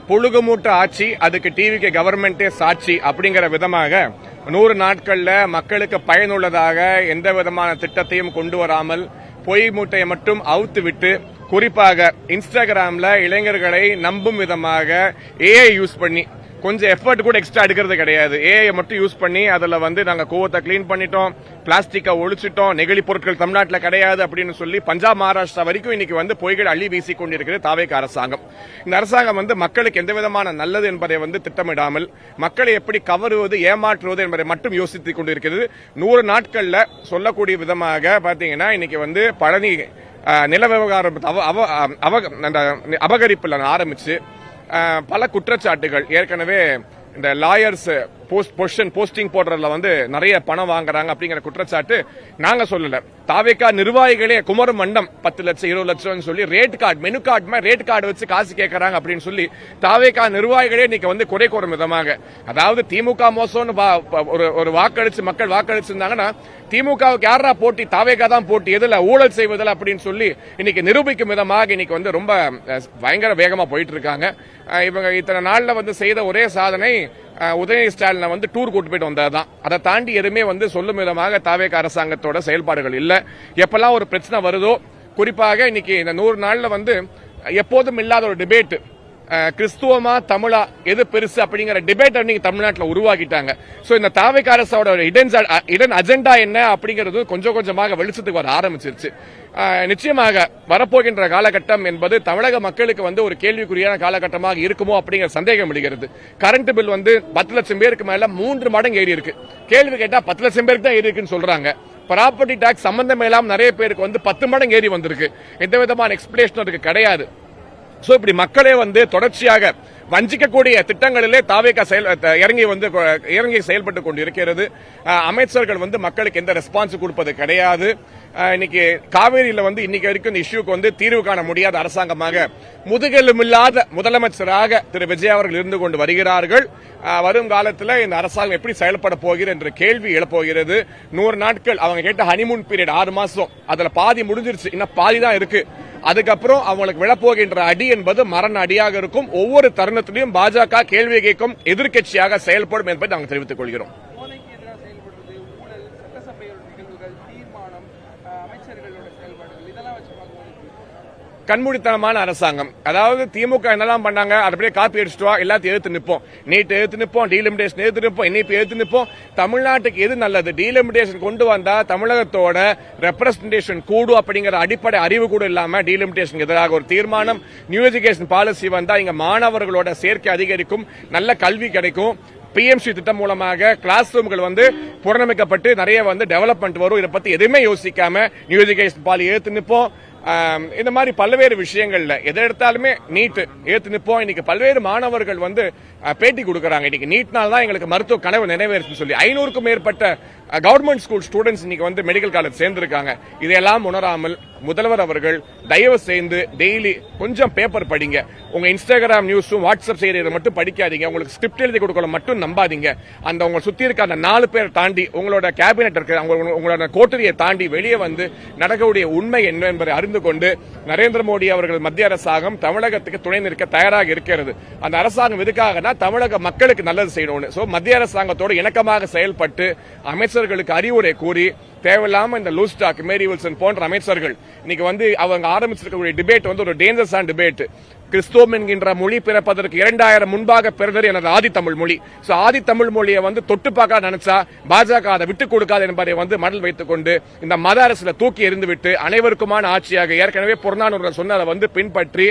புழுகுமூட்ட ஆட்சி, அதுக்கு டிவிக்கு கவர்மெண்டே சாட்சி அப்படிங்கிற விதமாக 100 நாட்கள்ல மக்களுக்கு பயனுள்ளதாக எந்த விதமான திட்டத்தையும் கொண்டு வராமல் பொய் மூட்டையை மட்டும் அவுத்து விட்டு, குறிப்பாக இன்ஸ்டாகிராம்ல இளைஞர்களை நம்பும் விதமாக ஏஐ யூஸ் பண்ணி கொஞ்சம் எஃபர்ட் கூட எக்ஸ்ட்ரா எடுக்கிறது கிடையாது. ஏஐ மட்டும் யூஸ் பண்ணி அதுல நாங்க கோவத்தை கிளீன் பண்ணிட்டோம், பிளாஸ்டிக்கை ஒழிச்சிட்டோம், நெகிழி பொருட்கள் தமிழ்நாட்டில் கிடையாது அப்படின்னு சொல்லி பஞ்சாப் மகாராஷ்டிரா வரைக்கும் இன்னைக்கு பொய்கள் அள்ளி வீசிக் கொண்டிருக்கிறது தாவேக அரசாங்கம். இந்த அரசாங்கம் மக்களுக்கு எந்த விதமான நல்லது என்பதை திட்டமிடாமல் மக்களை எப்படி கவருவது, ஏமாற்றுவது என்பதை மட்டும் யோசித்துக் கொண்டிருக்கிறது. 100 நாட்கள்ல சொல்லக்கூடிய விதமாக பாத்தீங்கன்னா இன்னைக்கு பழனி நில விவகாரம் அபகரிப்புல ஆரம்பிச்சு பல குற்றச்சாட்டுகள், ஏற்கனவே இந்த லாயர்ஸ் போஸ்டிங் போடுறதுல நிறைய பணம் வாங்குறாங்க அப்படிங்கிற குற்றச்சாட்டு நாங்க சொல்லல. தாவேகா நிர்வாகிகளே குமர மண்டம் 10 லட்சம் 20 லட்சம் சொல்லி rate card, menu card rate card வச்சு காசு கேட்கறாங்க அப்படின்னு சொல்லி தாவேகா நிர்வாகிகளே இன்னைக்கு குறை கூறும் விதமாக, அதாவது திமுக மோசம்னு ஒரு வாக்களிச்சு மக்கள் வாக்களிச்சிருந்தாங்கன்னா திமுகவுக்கு யாரா போட்டி, தாவேகா தான் போட்டி, எதுல ஊழல் செய்வதில் அப்படின்னு சொல்லி இன்னைக்கு நிரூபிக்கும் விதமாக இன்னைக்கு ரொம்ப பயங்கர வேகமா போயிட்டு இருக்காங்க. இவங்க இத்தனை நாள்ல செய்த ஒரே சாதனை உதயநிதி ஸ்டாலின் டூர் கூட்டு போயிட்டு வந்ததுதான். அதை தாண்டி எதுவுமே சொல்லும் விதமாக தாவேகா அரசாங்கத்தோட செயல்பாடுகள் இல்ல. எப்பெல்லாம் ஒரு பிரச்சனை வருதோ, குறிப்பாக இன்னைக்கு இந்த 100 நாள்ல எப்போதும் இல்லாத ஒரு டிபேட், கிறிஸ்துவமா தமிழா எது பெருசு அப்படிங்கிற டிபேட் நீங்க தமிழ்நாட்டில் உருவாக்கிட்டாங்க. சோ இந்த தாவேகா அரசோட இடன் அஜெண்டா என்ன அப்படிங்கிறது கொஞ்சம் கொஞ்சமாக வெளிச்சத்துக்கு வர ஆரம்பிச்சிருச்சு. நிச்சயமாக வரப்போகின்ற காலகட்டம் என்பது தமிழக மக்களுக்கு ஒரு கேள்விக்குறியான காலகட்டமாக இருக்குமோ அப்படிங்கிற சந்தேகம் விடுகிறது. கரண்ட் பில் 10 லட்சம் பேருக்கு மேல 3 மடங்கு ஏறி இருக்கு. கேள்வி கேட்டா 10 லட்சம் பேருக்கு தான் ஏறி இருக்குன்னு சொல்றாங்க. ப்ராப்பர்ட்டி டாக்ஸ் சம்பந்தம் இல்லாம நிறைய பேருக்கு 10 மடங்கு ஏறி வந்திருக்கு. எந்த விதமான எக்ஸ்பிளேஷன் அதுக்கு கிடையாது. சோ இப்படி மக்களே தொடர்ச்சியாக வஞ்சிக்கக்கூடிய திட்டங்களிலே தாவேகா இறங்கி செயல்பட்டு கொண்டிருக்கிறது. அமைச்சர்கள் மக்களுக்கு எந்த ரெஸ்பான்ஸ் கொடுப்பது கிடையாது. இன்னைக்கு காவேரியில இன்னைக்கு வரைக்கும் இந்த இஷ்யூக்கு தீர்வு காண முடியாத அரசாங்கமாக, முதுகெலுமில்லாத முதலமைச்சராக திரு விஜய் அவர்கள் இருந்து கொண்டு வருகிறார்கள். வரும் காலத்தில் இந்த அரசாங்கம் எப்படி செயல்பட போகிறது என்ற கேள்வி எழப்போகிறது. 100 நாட்கள் அவங்க கேட்ட ஹனிமூன் பீரியட் 6 மாசம், அதுல பாதி முடிஞ்சிருச்சு, இன்னும் பாதி தான் இருக்கு. அதுக்கப்புறம் அவங்களுக்கு விழப்போகின்ற அடி என்பது மரண அடியாக இருக்கும். ஒவ்வொரு தருணத்திலையும் பாஜக கேள்வி கேட்கும் எதிர்க்கட்சியாக செயல்படும் என்பதை நாங்கள் தெரிவித்துக் கொள்கிறோம். கண்மூடித்தனமான அரசாங்கம். அதாவது திமுக என்னெல்லாம் பண்ணாங்க, அப்படியே காப்பி அடிச்சுட்டு எல்லாத்தையும் எதிர்த்து நிற்போம். நீட் எதிர்த்து நிற்போம், டீலிமிடேஷன் எதிர்த்து நிற்போம், என்இபி எதிர்த்து நிற்போம். தமிழ்நாட்டுக்கு எது நல்லது? டீலிமிடேஷன் கொண்டு வந்தா தமிழகத்தோட ரெப்ரசன்டேஷன் கூடும் அப்படிங்கிற அடிப்படை அறிவு கூட இல்லாம டீலிமிடேஷன் எதிராக ஒரு தீர்மானம், நியூ எஜுகேஷன் பாலிசி வந்தா இங்க மாணவர்களோட சேர்க்கை அதிகரிக்கும், நல்ல கல்வி கிடைக்கும். பிஎம்சி திட்டம் மூலமாக கிளாஸ் ரூம்கள் புறநமைக்கப்பட்டு நிறைய டெவலப்மெண்ட் வரும். இதை பத்தி எதுவுமே யோசிக்காம நியூ எஜுகேஷன் பாலிசி எதிர்த்து நிற்போம். இந்த மாதிரி பல்வேறு விஷயங்கள்ல எதை எடுத்தாலுமே நீட் ஏத்து நிற்போம். இன்னைக்கு பல்வேறு மாணவர்கள் பேட்டி கொடுக்கறாங்க. இன்னைக்கு நீட்னால தான் எங்களுக்கு மருத்துவ கனவு நிறைவேறுச்சுன்னு சொல்லி 500க்கும் மேற்பட்ட கவர்மெண்ட் ஸ்கூல் ஸ்டூடெண்ட்ஸ் இன்னைக்கு மெடிக்கல் காலேஜ் சேர்ந்திருக்காங்க. இதையெல்லாம் உணராமல் முதல்வர் அவர்கள் தயவு செய்து டெய்லி கொஞ்சம் பேப்பர் படிங்க. உங்க இன்ஸ்டாகிராம் நியூஸும் வாட்ஸ்அப் செய்தியை மட்டும் படிக்காதீங்க. உங்களுக்கு ஸ்கிரிப்ட் எழுதி கொடுக்கல மட்டும் நம்பாதீங்க. அந்த உங்க சுத்தி இருக்க அந்த 4 பேர் தாண்டி உங்களோட கேபினெட் இருக்கு, உங்களோட கோட்டரியை தாண்டி வெளியே நடக்கக்கூடிய உண்மை என்ன என்பதை அறிந்து கொண்டு நரேந்திர மோடி அவர்கள் மத்திய அரசாங்கம் தமிழகத்துக்கு துணை நிற்க தயாராக இருக்கிறது. அந்த அரசாங்கம் எதுக்காகனா தமிழக மக்களுக்கு நல்லது செய்யணும். சோ மத்திய அரசாங்கத்தோடு இணக்கமாக செயல்பட்டு அமைச்சர்களுக்கு அறிவுரை கூறி தேவையில்லாம இந்த லூஸ் டாக், மேரி வில்சன் போன்ற அமைச்சர்கள் இன்னைக்கு அவங்க ஆரம்பிச்சிருக்கக்கூடிய டிபேட் ஒரு டேஞ்சரஸான டிபேட். கிறிஸ்துவம் என்கின்ற மொழி பிறப்பதற்கு 2000 முன்பாக பிறந்தது எனது ஆதி தமிழ் மொழி. ஆதி தமிழ் மொழியை தொட்டு பார்க்க நினைச்சா பாஜக அதை விட்டுக் கொடுக்காது என்பதை மடல் வைத்துக் கொண்டு இந்த மத அரசுல தூக்கி எறிந்துவிட்டு அனைவருக்குமான ஆட்சியாக ஏற்கனவே புறநானூறு சொன்னதை பின்பற்றி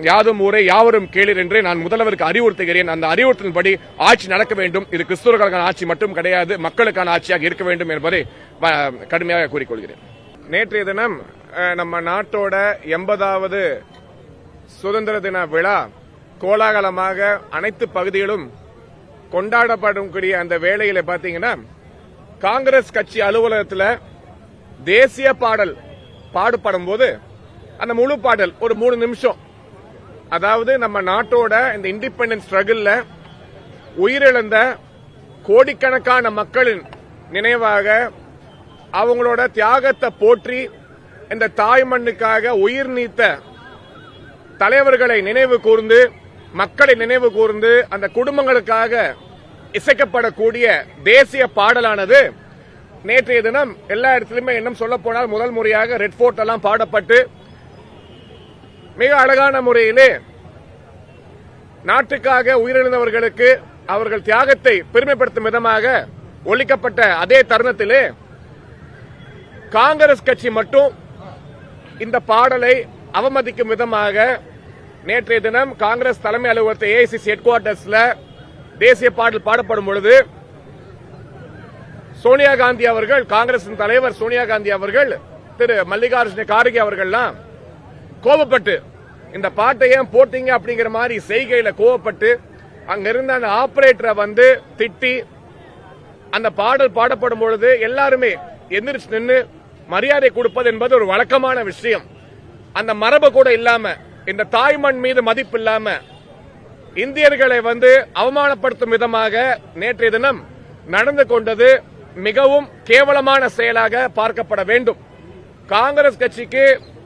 யாதும் ஊரே யாவரும் கேளீர் என்று நான் முதல்வருக்கு அறிவுறுத்துகிறேன். அந்த அறிவுறுத்தின்படி ஆட்சி நடக்க வேண்டும். இது கிறிஸ்துவர்களுக்கான ஆட்சி மட்டும் கிடையாது, மக்களுக்கான ஆட்சியாக இருக்க வேண்டும் என்பதை கடுமையாக கூறிக்கொள்கிறேன். நேற்றைய தினம் நம்ம நாட்டோட 80வது சுதந்திர தின விழா கோலாகலமாக அனைத்து பகுதிகளும் கொண்டாடப்படக்கூடிய அந்த வேளையில பாத்தீங்கன்னா காங்கிரஸ் கட்சி அலுவலகத்தில் தேசிய பாடல் பாடுபடும் போது அந்த முழு பாடல் ஒரு 3 நிமிஷம், அதாவது நம்ம நாட்டோட இந்த இண்டிபெண்டன்ஸ் ஸ்ட்ரகிள்ல உயிரிழந்த கோடிக்கணக்கான மக்களின் நினைவாக அவங்களோட தியாகத்தை போற்றி இந்த தாய் மண்ணுக்காக உயிர் நீத்த தலைவர்களை நினைவு கூர்ந்து மக்களை நினைவு கூர்ந்து அந்த குடும்பங்களுக்காக இசைக்கப்படக்கூடிய தேசிய பாடலானது நேற்றைய தினம் எல்லா இடத்திலுமே இன்னும் சொல்ல போனால் முதல் முறையாக ரெட் போர்ட் எல்லாம் பாடப்பட்டு மிக அழகான முறையிலே நாட்டுக்காக உயிரிழந்தவர்களுக்கு அவர்கள் தியாகத்தை பெருமைப்படுத்தும் விதமாக ஒலிக்கப்பட்ட அதே தருணத்திலே காங்கிரஸ் கட்சி மட்டும் இந்த பாடலை அவமதிக்கும் விதமாக நேற்றைய தினம் காங்கிரஸ் தலைமை அலுவலகத்தை ஏஐசிசி ஹெட் குவார்டர்ஸ்ல தேசிய பாடல் பாடப்படும் பொழுது சோனியா காந்தி அவர்கள், காங்கிரசின் தலைவர் சோனியா காந்தி அவர்கள், திரு மல்லிகார்ஜுன கார்கே அவர்கள்லாம் கோபப்பட்டு இந்த பாட்டை ஏன் போட்டீங்க அப்படிங்கிற மாதிரி செய்கையில கோபப்பட்டு அங்கிருந்த அந்த ஆபரேட்டரை வந்து திட்டி அந்த பாடல் பாடப்படும் பொழுது எல்லாருமே எந்திரிச்சு நின்று மரியாதை கொடுப்பது என்பது ஒரு வழக்கமான விஷயம். அந்த மரபு கூட இல்லாம, இந்த தாய்மண் மீது மதிப்பு இல்லாம இந்தியர்களை வந்து அவமானப்படுத்தும் விதமாக நேற்றைய தினம் நடந்து கொண்டது மிகவும் கேவலமான செயலாக பார்க்கப்பட வேண்டும். காங்கிரஸ் கட்சிக்கு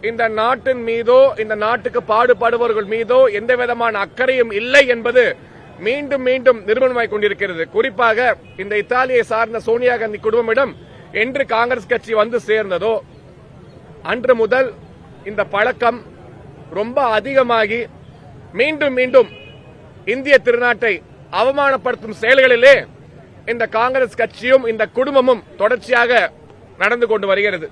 இந்த நாட்டின் மீதோ இந்த நாட்டுக்கு பாடுபடுபவர்கள் மீதோ எந்த விதமான அக்கறையும் இல்லை என்பது மீண்டும் மீண்டும் நிரூபணமாய் கொண்டிருக்கிறது. குறிப்பாக இந்த இத்தாலியை சார்ந்த சோனியா காந்தி குடும்பமிடம் என்று காங்கிரஸ் கட்சி வந்து சேர்ந்ததோ அன்று முதல் இந்த பழக்கம் ரொம்ப அதிகமாகி மீண்டும் மீண்டும் இந்திய திருநாட்டை அவமானப்படுத்தும் செயல்களிலே இந்த காங்கிரஸ் கட்சியும் இந்த குடும்பமும் தொடர்ச்சியாக நடந்து கொண்டு வருகிறது.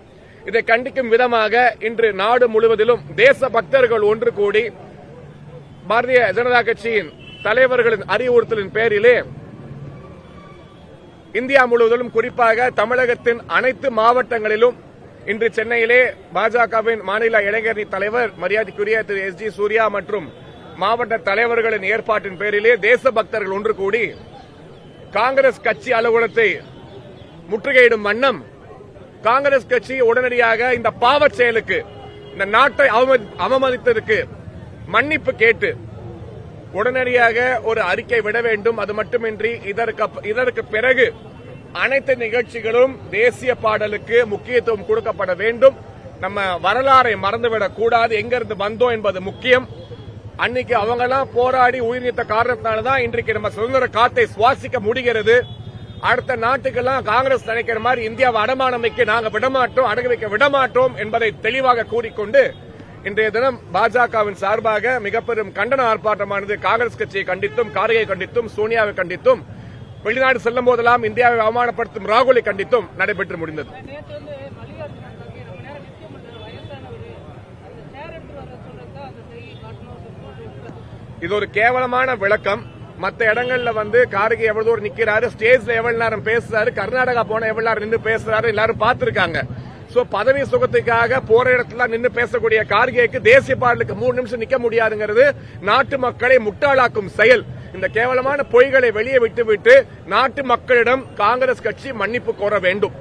இதை கண்டிக்கும் விதமாக இன்று நாடு முழுவதிலும் தேச பக்தர்கள் ஒன்று கூடி பாரதிய ஜனதா கட்சியின் தலைவர்களின் அறிவுறுத்தலின் பேரிலே இந்தியா முழுவதிலும் குறிப்பாக தமிழகத்தின் அனைத்து மாவட்டங்களிலும் இன்று சென்னையிலே பாஜகவின் மாநில இளைஞரணி தலைவர் மரியாதைக்குரிய திரு எஸ்.ஜி. சூர்யா மற்றும் மாவட்ட தலைவர்களின் ஏற்பாட்டின் பேரிலே தேச பக்தர்கள் ஒன்று கூடி காங்கிரஸ் கட்சி அலுவலகத்தை முற்றுகையிடும் வண்ணம் காங்கிரஸ் கட்சி உடனடியாக இந்த பாவச் செயலுக்கு, இந்த நாட்டை அவமதித்ததற்கு மன்னிப்பு கேட்டு உடனடியாக ஒரு அறிக்கை விட வேண்டும். அது மட்டுமின்றி இதற்கு பிறகு அனைத்து நிகழ்ச்சிகளும் தேசிய பாடலுக்கு முக்கியத்துவம் கொடுக்கப்பட வேண்டும். நம்ம வரலாறை மறந்துவிடக் கூடாது. எங்கிருந்து வந்தோம் என்பது முக்கியம். அன்னைக்கு அவங்கெல்லாம் போராடி உயிர்நீத்த காரணத்தினால்தான் இன்றைக்கு நம்ம சுதந்திர காத்தை சுவாசிக்க முடிகிறது. அடுத்த நாட்டுக்கெல்லாம் காங்கிரஸ் நினைக்கிற மாதிரி இந்தியாவை அடமானம் வைக்க நாங்க விடமாட்டோம், அடகு வைக்க விடமாட்டோம் என்பதை தெளிவாக கூறிக்கொண்டு இன்றைய தினம் பாஜகவின் சார்பாக மிக பெரும் கண்டன ஆர்ப்பாட்டமானது காங்கிரஸ் கட்சியை கண்டித்தும், கார்கே கண்டித்தும், சோனியாவை கண்டித்தும், வெளிநாடு செல்லும் போதெல்லாம் இந்தியாவை அவமானப்படுத்தும் ராகுலை கண்டித்தும் நடைபெற்று முடிந்தது. இது ஒரு கேவலமான விளக்கம். மற்ற இடங்கள்ல வந்து கார்கே எவ்வளவு தூரம் நிக்கிறாரு, ஸ்டேஜ்ல எவ்வளவு நேரம் பேசுறாரு, கர்நாடகா போன எவ்வளவு நேரம் நின்று பேசுறாரு எல்லாரும் பார்த்திருக்காங்க. சோ பதவி சுகத்துக்காக போற இடத்துல நின்று பேசக்கூடிய கார்கேக்கு தேசிய பாடலுக்கு 3 நிமிஷம் நிக்க முடியாதுங்கிறது நாட்டு மக்களை முட்டாளாக்கும் செயல். இந்த கேவலமான பொய்களை வெளியே விட்டுவிட்டு நாட்டு மக்களிடம் காங்கிரஸ் கட்சி மன்னிப்பு கோர வேண்டும்.